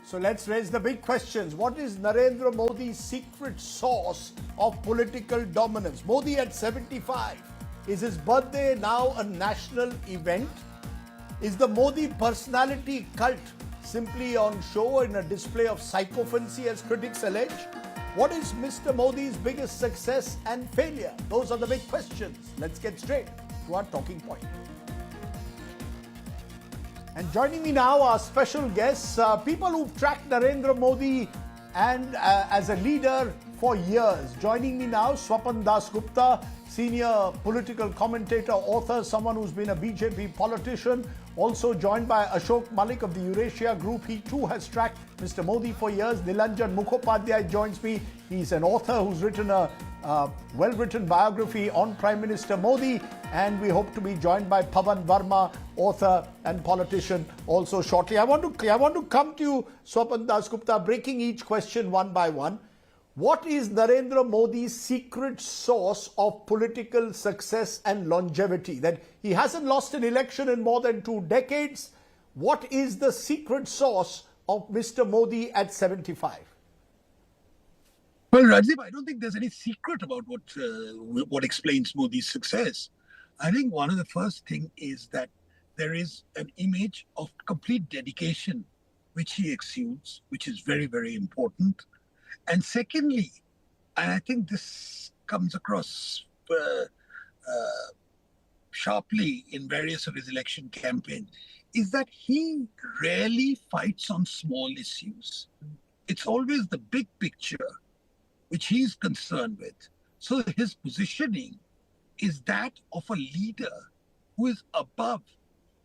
So let's raise the big questions. What is Narendra Modi's secret sauce of political dominance? Modi at 75. Is his birthday now a national event? Is the Modi personality cult simply on show in a display of sycophancy, as critics allege? What is Mr. Modi's biggest success and failure? Those are the big questions. Let's get straight to our talking point. And joining me now are special guests, people who've tracked Narendra Modi and as a leader for years. Joining me now, Swapan Dasgupta, senior political commentator, author, someone who's been a BJP politician. Also joined by Ashok Malik of the Eurasia Group. He too has tracked Mr. Modi for years. Nilanjan Mukhopadhyay joins me. He's an author who's written a well-written biography on Prime Minister Modi. And we hope to be joined by Pavan Verma, author and politician, also shortly. I want to come to you, Swapan Dasgupta, breaking each question one by one. What is Narendra Modi's secret sauce of political success and longevity? That he hasn't lost an election in more than 2 decades. What is the secret sauce of Mr. Modi at 75? Well, Rajiv, I don't think there's any secret about what explains Modi's success. I think one of the first thing is that there is an image of complete dedication which he exudes, which is very, very important. And secondly, and I think this comes across sharply in various of his election campaigns, is that he rarely fights on small issues. It's always the big picture which he's concerned with. So his positioning is that of a leader who is above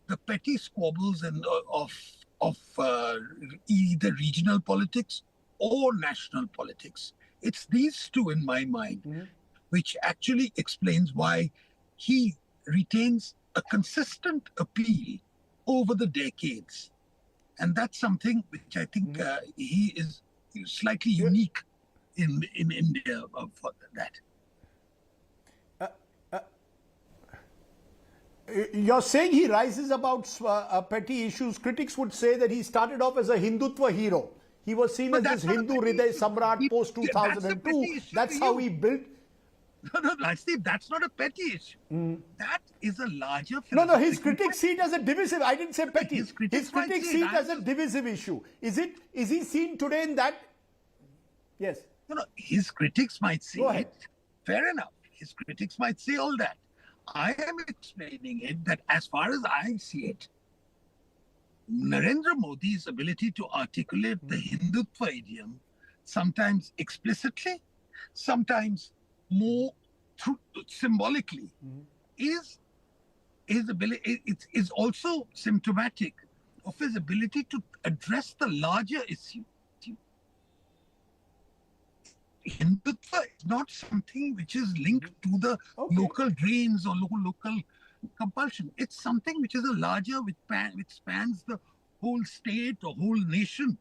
the petty squabbles and of either regional politics or national politics. It's these two, in my mind, which actually explains why he retains a consistent appeal over the decades. And that's something which I think he is slightly unique in India for that. You're saying he rises about petty issues. Critics would say that he started off as a Hindutva hero. He was seen as this Hindu Hriday Samrat post 2002. That's how he built. No, Steve, that's not a petty issue. That is a larger. No, his critics see it as a divisive. I didn't say petty. His critics see it as a divisive issue. Is he seen today in that? Yes. No, his critics might say it. Fair enough. His critics might say all that. I am explaining it that as far as I see it, Narendra Modi's ability to articulate the Hindutva idiom, sometimes explicitly, sometimes more symbolically, is also symptomatic of his ability to address the larger issue. Hindutva is not something which is linked to the local drains or local compulsion. It's something which is a larger, which spans the whole state or whole nation.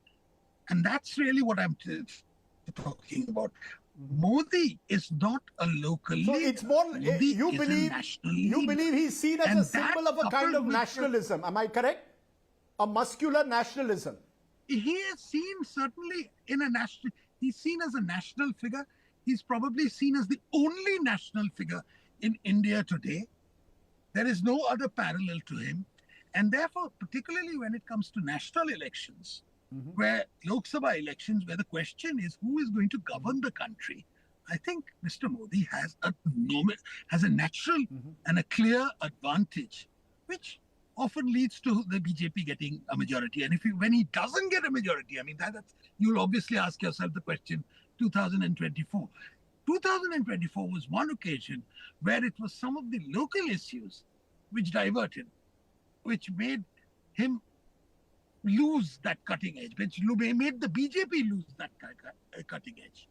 And that's really what I'm talking about. Modi is not a local leader. So it's more, you believe he's seen as a symbol of a kind of nationalism. Am I correct? A muscular nationalism. He is seen certainly in a national, he's seen as a national figure. He's probably seen as the only national figure in India today. There is no other parallel to him. And therefore, particularly when it comes to national elections, where Lok Sabha elections, where the question is who is going to govern the country, I think Mr. Modi has a natural and a clear advantage, which often leads to the BJP getting a majority. And when he doesn't get a majority, I mean, you'll obviously ask yourself the question, 2024. 2024 was one occasion where it was some of the local issues which diverted, which made him lose that cutting edge, which made the BJP lose that cutting edge.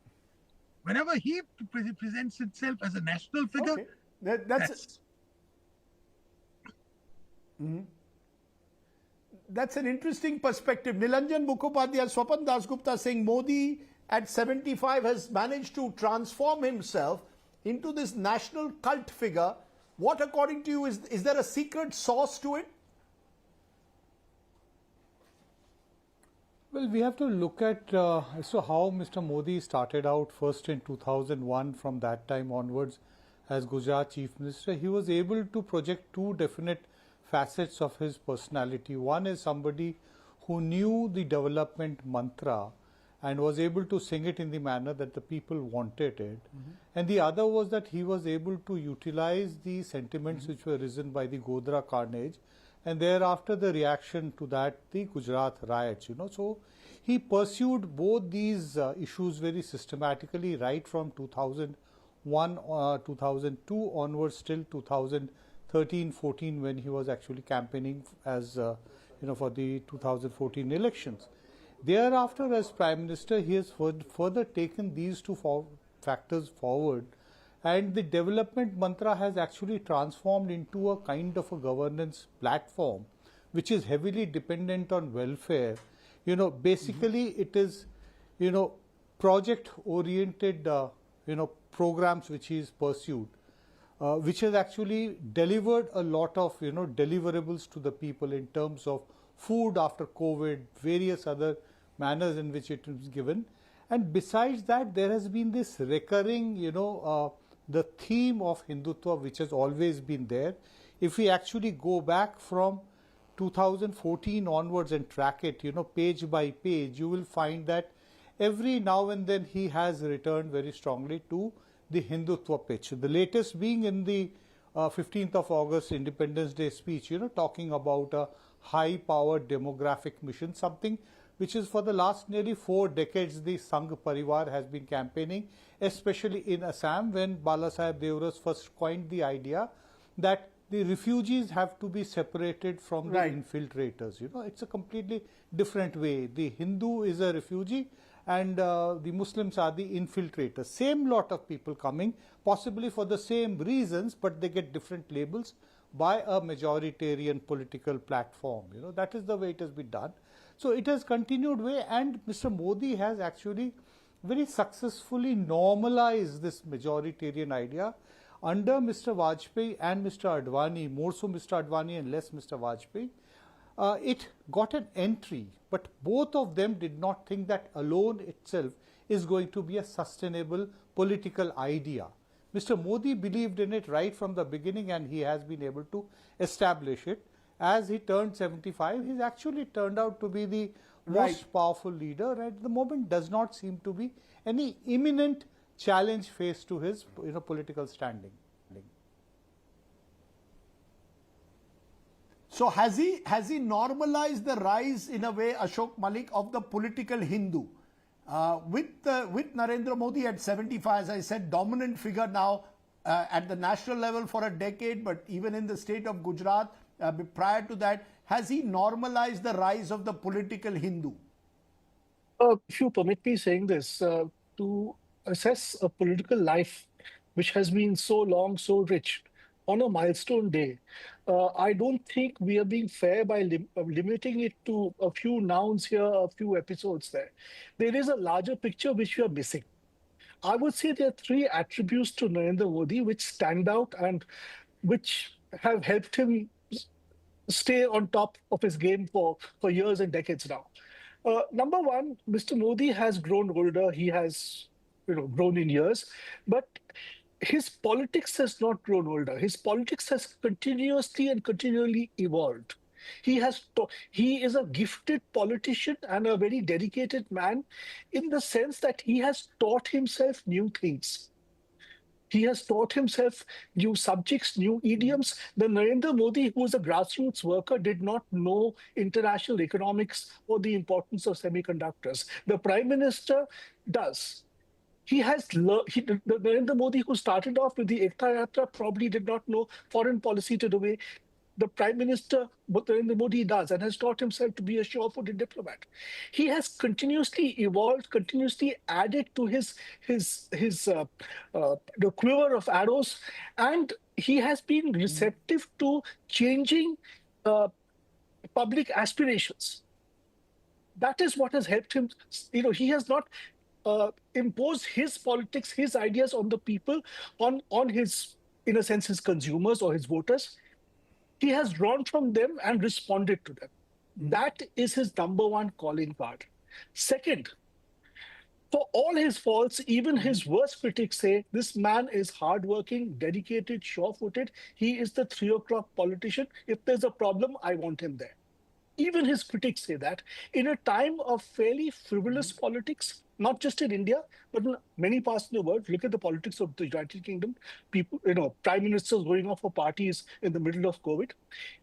Whenever he presents himself as a national figure, that's an interesting perspective. Nilanjan Mukhopadhyay, Swapan Dasgupta saying Modi at 75 has managed to transform himself into this national cult figure. What, according to you, is there a secret sauce to it? Well, we have to look at how Mr. Modi started out first in 2001. From that time onwards, as Gujarat Chief Minister, he was able to project two definite facets of his personality. One is somebody who knew the development mantra and was able to sing it in the manner that the people wanted it. And the other was that he was able to utilize the sentiments which were risen by the Godhra carnage, and thereafter the reaction to that, the Gujarat riots. So he pursued both these issues very systematically right from 2001, 2002 onwards till 2013-14, when he was actually campaigning as for the 2014 elections. Thereafter, as Prime Minister, he has further taken these two factors forward, and the development mantra has actually transformed into a kind of a governance platform which is heavily dependent on welfare. Basically it is, project oriented, programs which he is pursued, which has actually delivered a lot of, deliverables to the people in terms of food after COVID, various other manners in which it is given. And besides that, there has been this recurring, the theme of Hindutva, which has always been there. If we actually go back from 2014 onwards and track it, page by page, you will find that every now and then he has returned very strongly to the Hindutva pitch. The latest being in the 15th of August Independence Day speech, talking about a high-powered demographic mission, something which is for the last nearly 4 decades the Sangh Parivar has been campaigning, especially in Assam, when Balasaheb Deoras first coined the idea that the refugees have to be separated from the infiltrators. It's a completely different way. The Hindu is a refugee and the Muslims are the infiltrators. Same lot of people coming, possibly for the same reasons, but they get different labels by a majoritarian political platform. That is the way it has been done. So it has continued way, and Mr. Modi has actually very successfully normalized this majoritarian idea under Mr. Vajpayee and Mr. Advani, more so Mr. Advani and less Mr. Vajpayee. It got an entry, but both of them did not think that alone itself is going to be a sustainable political idea. Mr. Modi believed in it right from the beginning, and he has been able to establish it. As he turned 75, he's actually turned out to be the most powerful leader, and at the moment does not seem to be any imminent challenge faced to his political standing. So has he normalized the rise in a way, Ashok Malik, of the political Hindu? With Narendra Modi at 75, as I said, dominant figure now at the national level for a decade, but even in the state of Gujarat, prior to that, has he normalized the rise of the political Hindu? If you permit me saying this, to assess a political life which has been so long, so rich, on a milestone day, I don't think we are being fair by limiting it to a few nouns here, a few episodes there. There is a larger picture which we are missing. I would say there are 3 attributes to Narendra Modi which stand out and which have helped him stay on top of his game for years and decades now. Number one, Mr. Modi has grown older. He has, grown in years, but his politics has not grown older. His politics has continuously and continually evolved. He is a gifted politician and a very dedicated man in the sense that he has taught himself new things. He has taught himself new subjects, new idioms. The Narendra Modi, who was a grassroots worker, did not know international economics or the importance of semiconductors. The Prime Minister does. The Narendra Modi, who started off with the Ekta Yatra, probably did not know foreign policy to the way the Prime Minister, Narendra Modi, does, and has taught himself to be a sure-footed diplomat. He has continuously evolved, continuously added to the quiver of arrows, and he has been receptive to changing public aspirations. That is what has helped him. He has not imposed his politics, his ideas on the people, on his, in a sense, his consumers or his voters. He has drawn from them and responded to them. That is his number one calling card. Second, for all his faults, even his worst critics say this man is hardworking, dedicated, sure-footed. He is the 3 o'clock politician. If there's a problem, I want him there. Even his critics say that in a time of fairly frivolous politics, not just in India, but in many parts of the world. Look at the politics of the United Kingdom. People, prime ministers going off for parties in the middle of COVID.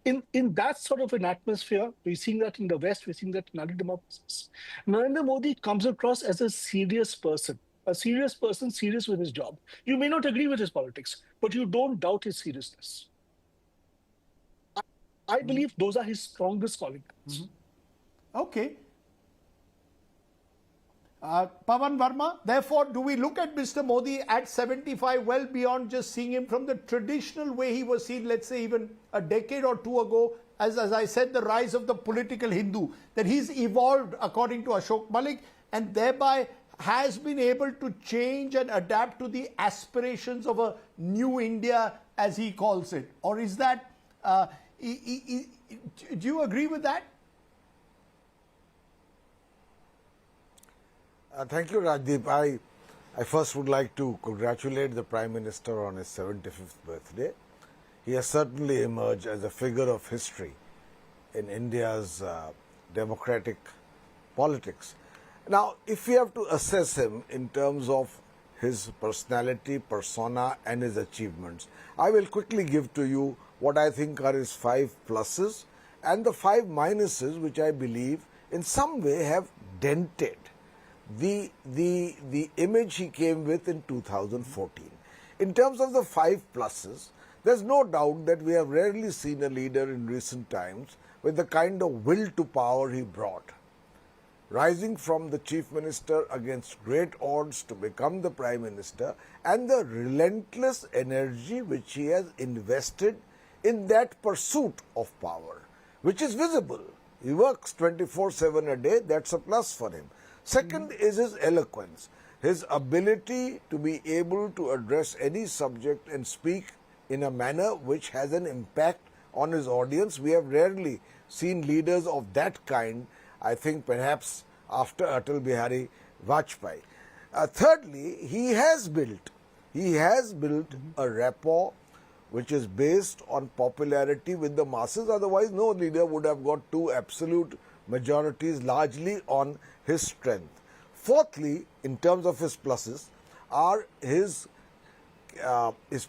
In that sort of an atmosphere, we're seeing that in the West, we're seeing that in other democracies. Narendra Modi comes across as a serious person serious with his job. You may not agree with his politics, but you don't doubt his seriousness. I believe those are his strongest calling cards. Okay. Pavan Verma, therefore, do we look at Mr. Modi at 75 well beyond just seeing him from the traditional way he was seen, let's say even a decade or two ago, as I said, the rise of the political Hindu, that he's evolved according to Ashok Malik and thereby has been able to change and adapt to the aspirations of a new India, as he calls it? Or is that, do you agree with that? Thank you, Rajdeep. I first would like to congratulate the Prime Minister on his 75th birthday. He has certainly emerged as a figure of history in India's democratic politics. Now, if we have to assess him in terms of his personality, persona and his achievements, I will quickly give to you what I think are his 5 pluses and the 5 minuses which I believe in some way have dented the image he came with in 2014. In terms of the 5 pluses, there's no doubt that we have rarely seen a leader in recent times with the kind of will to power he brought. Rising from the chief minister against great odds to become the prime minister, and the relentless energy which he has invested in that pursuit of power, which is visible. He works 24/7 a day, that's a plus for him. Second is his eloquence, his ability to be able to address any subject and speak in a manner which has an impact on his audience. We have rarely seen leaders of that kind, I think perhaps after Atal Bihari Vajpayee. Thirdly, he has built a rapport which is based on popularity with the masses. Otherwise, no leader would have got 2 absolute majorities largely on his strength. Fourthly, in terms of his pluses, are his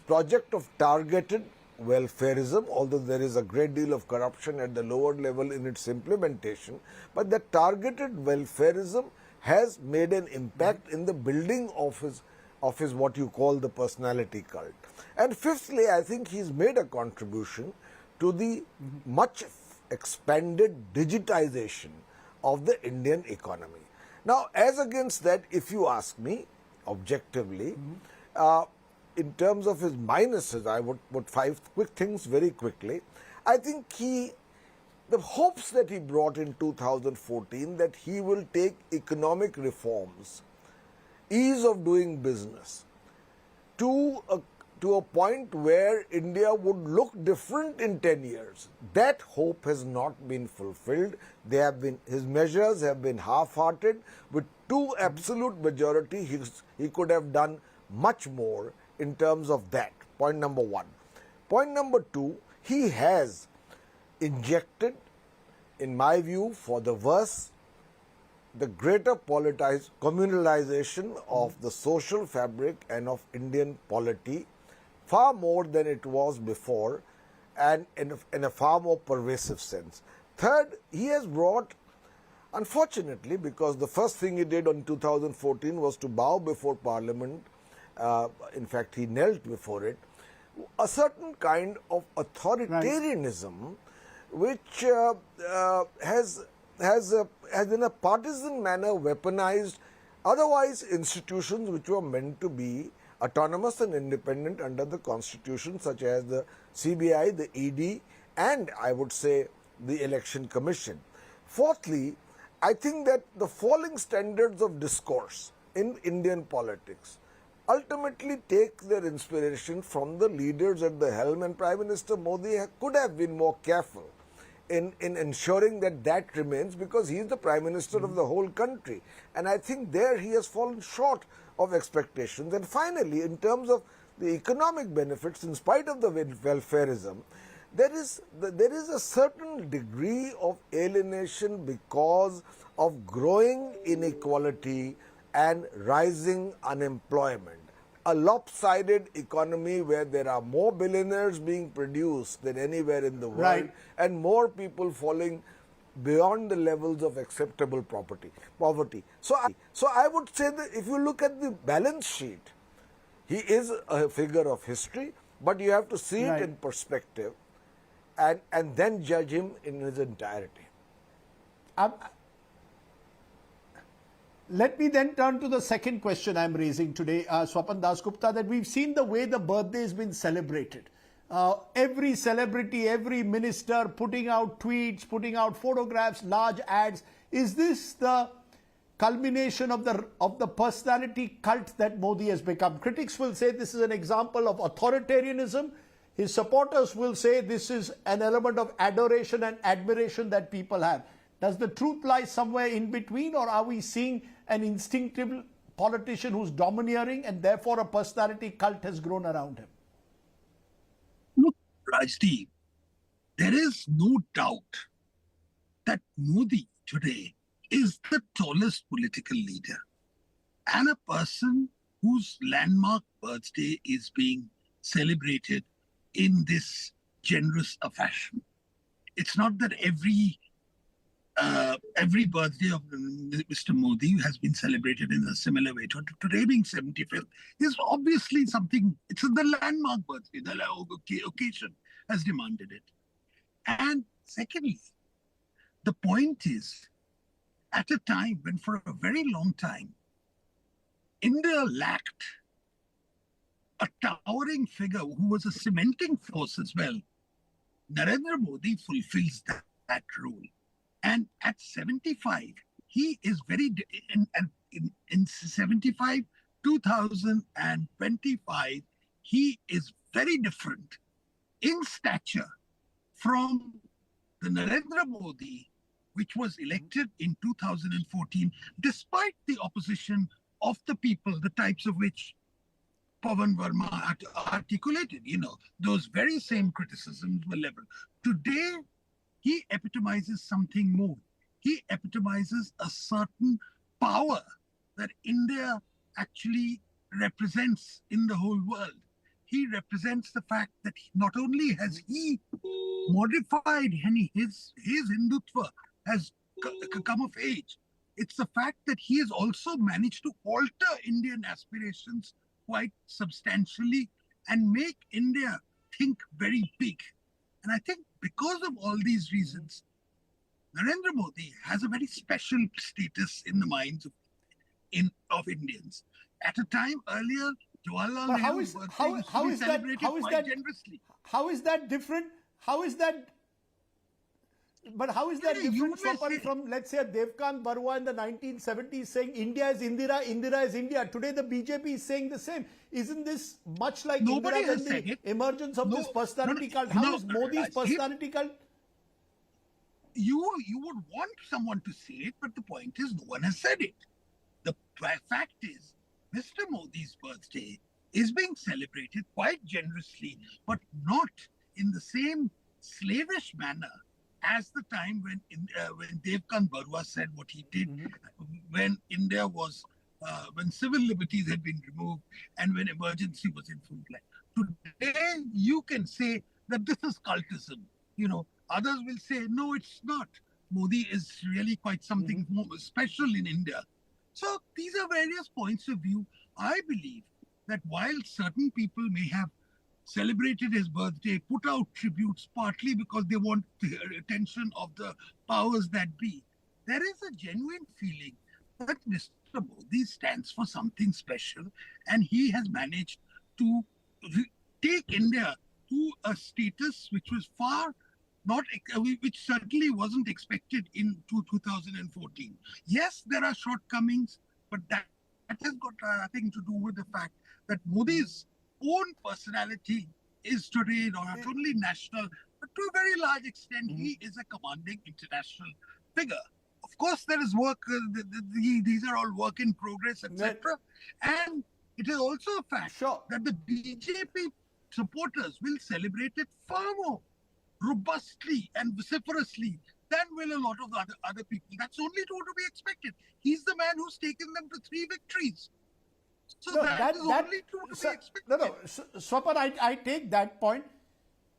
project of targeted welfarism, although there is a great deal of corruption at the lower level in its implementation, but the targeted welfarism has made an impact in the building of his what you call the personality cult. And fifthly, I think he's made a contribution to the much expanded digitization of the Indian economy. Now, as against that, if you ask me objectively, in terms of his minuses, I would put 5 quick things very quickly. I think the hopes that he brought in 2014 that he will take economic reforms, ease of doing business, to a point where India would look different in 10 years. That hope has not been fulfilled. His measures have been half-hearted. With 2 absolute majority, he could have done much more in terms of that. Point number 1. Point number 2, he has injected, in my view, for the worse, the greater communalization of the social fabric and of Indian polity far more than it was before, and in a far more pervasive sense. Third, he has brought, unfortunately, because the first thing he did in 2014 was to bow before Parliament, in fact he knelt before it, a certain kind of authoritarianism which has in a partisan manner weaponized otherwise institutions which were meant to be autonomous and independent under the Constitution, such as the CBI, the ED, and I would say the Election Commission. Fourthly, I think that the falling standards of discourse in Indian politics ultimately take their inspiration from the leaders at the helm, and Prime Minister Modi could have been more careful in ensuring that that remains, because he is the Prime Minister of the whole country. And I think there he has fallen short of expectations. And finally, in terms of the economic benefits, in spite of the welfarism, there is a certain degree of alienation because of growing inequality and rising unemployment. A lopsided economy where there are more billionaires being produced than anywhere in the world, Right. and more people falling beyond the levels of acceptable poverty. So I would say that if you look at the balance sheet, he is a figure of history, but you have to see Right. it in perspective and then judge him in his entirety. Let me then turn to the second question I'm raising today, Swapan Dasgupta, that we've seen the way the birthday has been celebrated. Every celebrity, every minister putting out tweets, putting out photographs, large ads. Is this the culmination of the personality cult that Modi has become? Critics will say this is an example of authoritarianism. His supporters will say this is an element of adoration and admiration that people have. Does the truth lie somewhere in between, or are we seeing an instinctive politician who's domineering and therefore a personality cult has grown around him? Look, Rajdeep, there is no doubt that Modi today is the tallest political leader and a person whose landmark birthday is being celebrated in this generous a fashion. It's not that every birthday of Mr. Modi has been celebrated in a similar way. Today being 75th is obviously something, it's the landmark birthday, the occasion has demanded it. And secondly, the point is, at a time when for a very long time, India lacked a towering figure who was a cementing force as well, Narendra Modi fulfills that role. And at 75, he is very, in 75, 2025, he is very different in stature from the Narendra Modi, which was elected in 2014, despite the opposition of the people, the types of which Pawan Verma articulated. Those very same criticisms were leveled. Today, he epitomizes something more. He epitomizes a certain power that India actually represents in the whole world. He represents the fact that not only has he modified his Hindutva has come of age, it's the fact that he has also managed to alter Indian aspirations quite substantially and make India think very big. And I think because of all these reasons, Narendra Modi has a very special status in the minds of Indians. At a time earlier, Jawaharlal Nehru's birthday used to be celebrated quite generously. How is that different? How is that different, Swapan, from, let's say, Devkant Barua in the 1970s saying India is Indira, Indira is India? Today the BJP is saying the same. Isn't this much like Nobody Indira has Gandhi, said it. emergence of this personality cult? How is Modi's personality cult? You would want someone to say it, but the point is no one has said it. The fact is, Mr. Modi's birthday is being celebrated quite generously, but not in the same slavish manner as the time when Devkant Barua said what he did, when India was, when civil liberties had been removed and when emergency was in full play. Today, you can say that this is cultism. Others will say, no, it's not. Modi is really quite something more special in India. So these are various points of view. I believe that while certain people may have celebrated his birthday, put out tributes partly because they want the attention of the powers that be, there is a genuine feeling that Mr. Modi stands for something special, and he has managed to take India to a status which was which certainly wasn't expected in 2014. Yes, there are shortcomings, but that has got nothing to do with the fact that Modi's own personality is today not only national but to a very large extent, he is a commanding international figure. Of course, there is work, these are all work in progress, etc. And it is also a fact Sure. that the BJP supporters will celebrate it far more robustly and vociferously than will a lot of the other people. That's only to be expected. He's the man who's taken them to 3 victories. So No, that is only to be expected. No, Swapan, I take that point,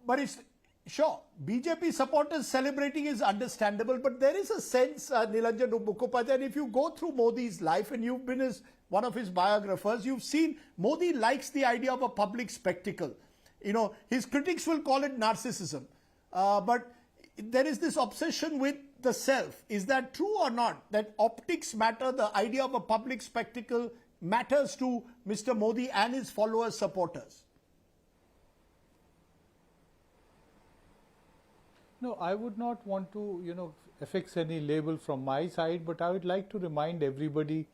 but it's sure BJP supporters celebrating is understandable, but there is a sense, Nilanjan Mukhopadhyay, and if you go through Modi's life and you've been one of his biographers, you've seen Modi likes the idea of a public spectacle. You know, his critics will call it narcissism, but there is this obsession with the self. Is that true or not? That optics matter, the idea of a public spectacle matters to Mr. Modi and his followers, supporters? No, I would not want to, affix any label from my side, but I would like to remind everybody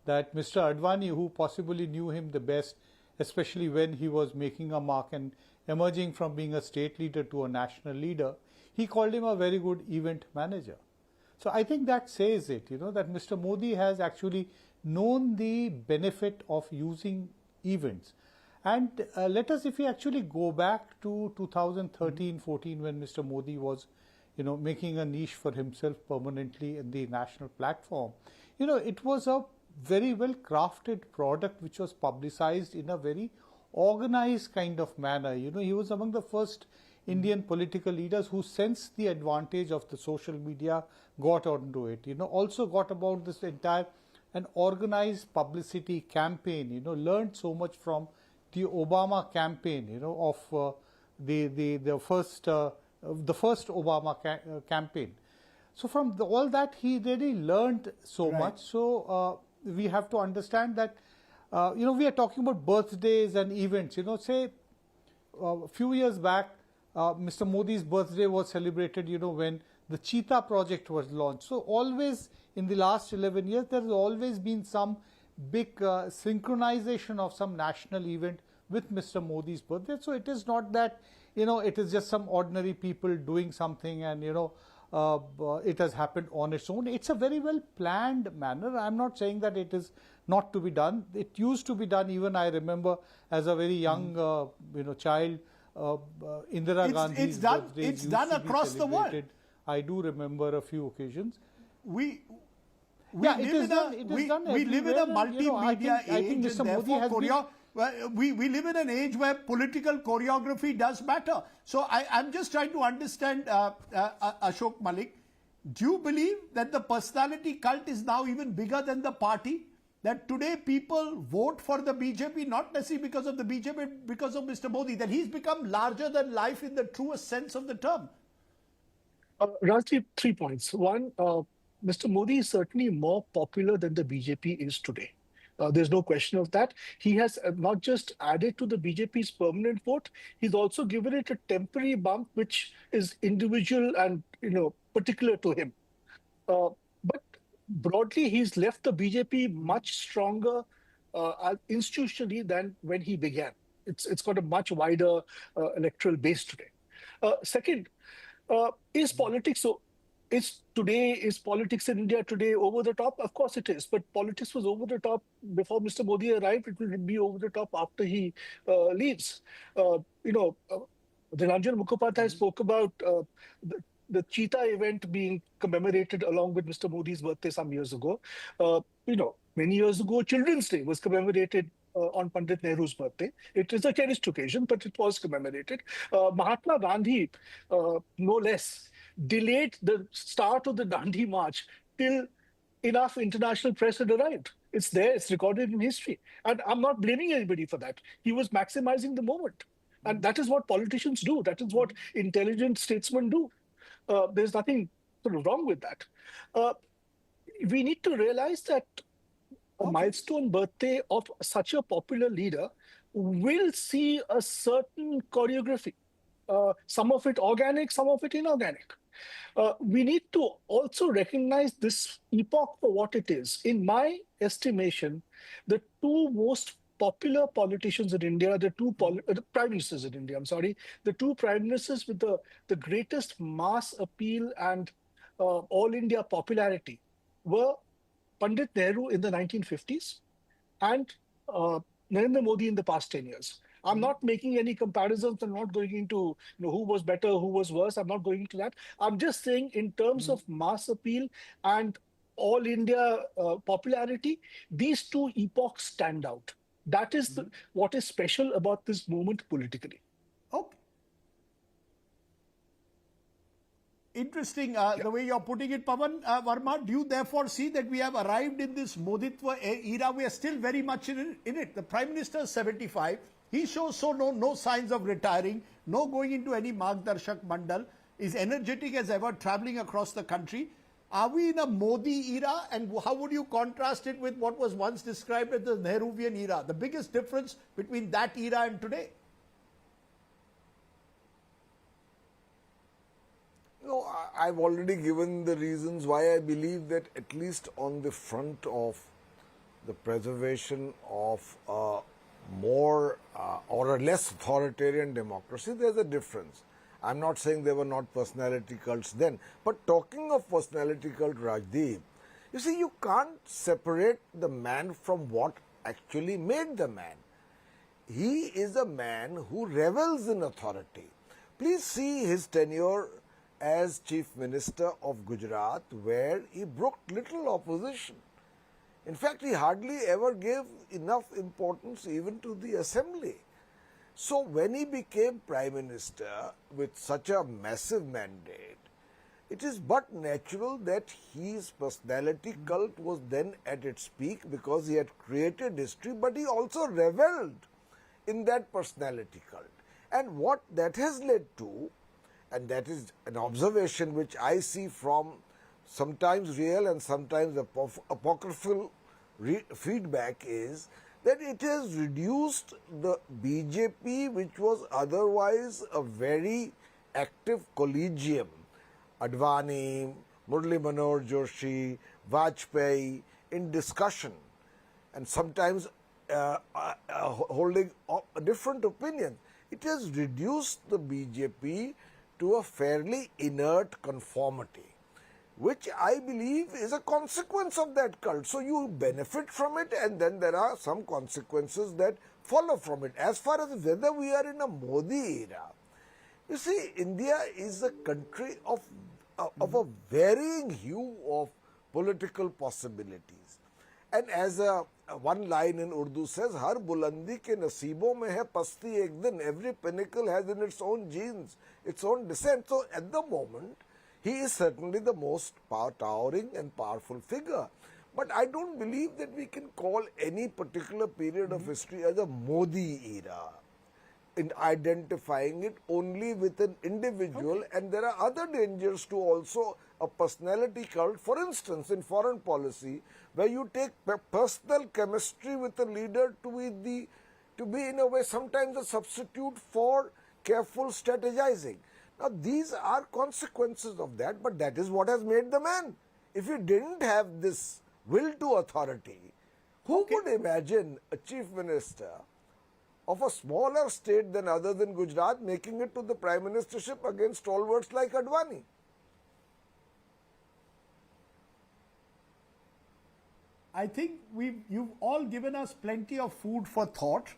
that Mr. Advani, who possibly knew him the best, especially when he was making a mark and emerging from being a state leader to a national leader, he called him a very good event manager. So I think that says it, that Mr. Modi has actually known the benefit of using events. And let us, if we actually go back to 2013-14, when Mr. Modi was, making a niche for himself permanently in the national platform, it was a very well crafted product which was publicized in a very organized kind of manner. He was among the first Indian political leaders who sensed the advantage of the social media, got onto it, also got about this entire an organized publicity campaign, learned so much from the Obama campaign, of the first Obama campaign. So from all that, he really learned so much. So we have to understand that, we are talking about birthdays and events. Say a few years back, Mr. Modi's birthday was celebrated, when the Cheetah project was launched. So always in the last 11 years, there has always been some big synchronization of some national event with Mr. Modi's birthday. So it is not that, it is just some ordinary people doing something and, it has happened on its own. It's a very well planned manner. I'm not saying that it is not to be done. It used to be done. Even I remember as a very young, child, Indira Gandhi's birthday. It's done across the world. I do remember a few occasions. We live in a multimedia age, and therefore we live in an age where political choreography does matter. So I'm just trying to understand, Ashok Malik, do you believe that the personality cult is now even bigger than the party? That today people vote for the BJP, not necessarily because of the BJP, because of Mr. Modi, that he's become larger than life in the truest sense of the term? Rajdeep, 3 points. One, Mr. Modi is certainly more popular than the BJP is today. There's no question of that. He has not just added to the BJP's permanent vote, he's also given it a temporary bump, which is individual and particular to him. But broadly, he's left the BJP much stronger institutionally than when he began. It's got a much wider electoral base today. Second, is politics so? Is politics in India today over the top? Of course it is. But politics was over the top before Mr. Modi arrived. It will be over the top after he leaves. Nilanjan Mukhopadhyay spoke about the Cheetah event being commemorated along with Mr. Modi's birthday some years ago. Many years ago, Children's Day was commemorated on Pandit Nehru's birthday. It is a cherished occasion, but it was commemorated. Mahatma Gandhi, no less, delayed the start of the Dandi March till enough international press had arrived. It's there, it's recorded in history. And I'm not blaming anybody for that. He was maximizing the moment. And that is what politicians do. That is what intelligent statesmen do. There's nothing sort of wrong with that. We need to realize that a milestone birthday of such a popular leader will see a certain choreography. Some of it organic, some of it inorganic. We need to also recognize this epoch for what it is. In my estimation, the two most popular politicians in India, the prime ministers in India, I'm sorry, the two prime ministers with the greatest mass appeal and all India popularity were Pandit Nehru in the 1950s and Narendra Modi in the past 10 years. I'm not making any comparisons. I'm not going into who was better, who was worse. I'm not going into that. I'm just saying in terms of mass appeal and all India popularity, these two epochs stand out. That is what is special about this movement politically. Okay. Interesting the way you're putting it, Pavan Verma. Do you therefore see that we have arrived in this Moditwa era? We are still very much in it. The Prime Minister is 75. He shows no signs of retiring, no going into any Margdarshak Mandal, is energetic as ever, traveling across the country. Are we in a Modi era, and how would you contrast it with what was once described as the Nehruvian era? The biggest difference between that era and today? No, I've already given the reasons why I believe that at least on the front of the preservation of a more or a less authoritarian democracy, there's a difference. I'm not saying there were not personality cults then, but talking of personality cult, Rajdeep, you see, you can't separate the man from what actually made the man. He is a man who revels in authority. Please see his tenure as Chief Minister of Gujarat, where he brooked little opposition. In fact, he hardly ever gave enough importance even to the assembly. So when he became Prime Minister with such a massive mandate, it is but natural that his personality cult was then at its peak because he had created history, but he also reveled in that personality cult. And what that has led to, and that is an observation which I see from sometimes real and sometimes apocryphal feedback, is that it has reduced the BJP, which was otherwise a very active collegium, Advani, Murli Manohar Joshi, Vajpayee, in discussion and sometimes holding a different opinion. It has reduced the BJP to a fairly inert conformity, which I believe is a consequence of that cult. So you benefit from it, and then there are some consequences that follow from it. As far as whether we are in a Modi era, you see, India is a country of a varying hue of political possibilities. And as one line in Urdu says, "Har bulandi ke nasibo mein hai pasti ek din." Every pinnacle has in its own genes, its own descent. So at the moment, he is certainly the most towering and powerful figure. But I don't believe that we can call any particular period of history as a Modi era, in identifying it only with an individual. And there are other dangers to also a personality cult. For instance, in foreign policy, where you take personal chemistry with a leader to be in a way sometimes a substitute for careful strategizing. Now, these are consequences of that, but that is what has made the man. If he didn't have this will to authority, who could imagine a chief minister of a smaller state than other than Gujarat making it to the prime ministership against stalwarts like Advani? I think you've all given us plenty of food for thought.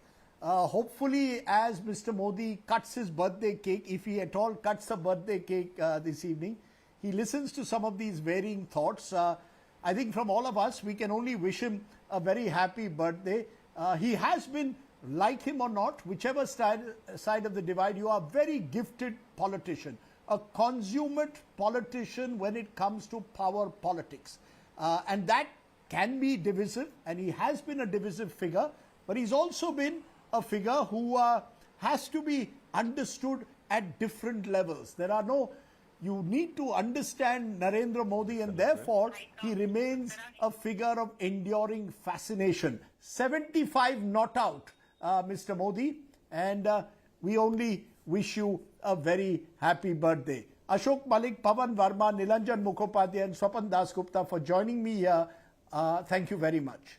Hopefully, as Mr. Modi cuts his birthday cake, if he at all cuts a birthday cake this evening, he listens to some of these varying thoughts. I think from all of us, we can only wish him a very happy birthday. He has been, like him or not, whichever side of the divide, you are a very gifted politician, a consummate politician when it comes to power politics. And that can be divisive, and he has been a divisive figure, but he's also been a figure who has to be understood at different levels. You need to understand Narendra Modi, and therefore he remains a figure of enduring fascination. 75 not out, Mr. Modi, and we only wish you a very happy birthday. Ashok Malik, Pavan Verma, Nilanjan Mukhopadhyay and Swapan Das Gupta for joining me here. Thank you very much.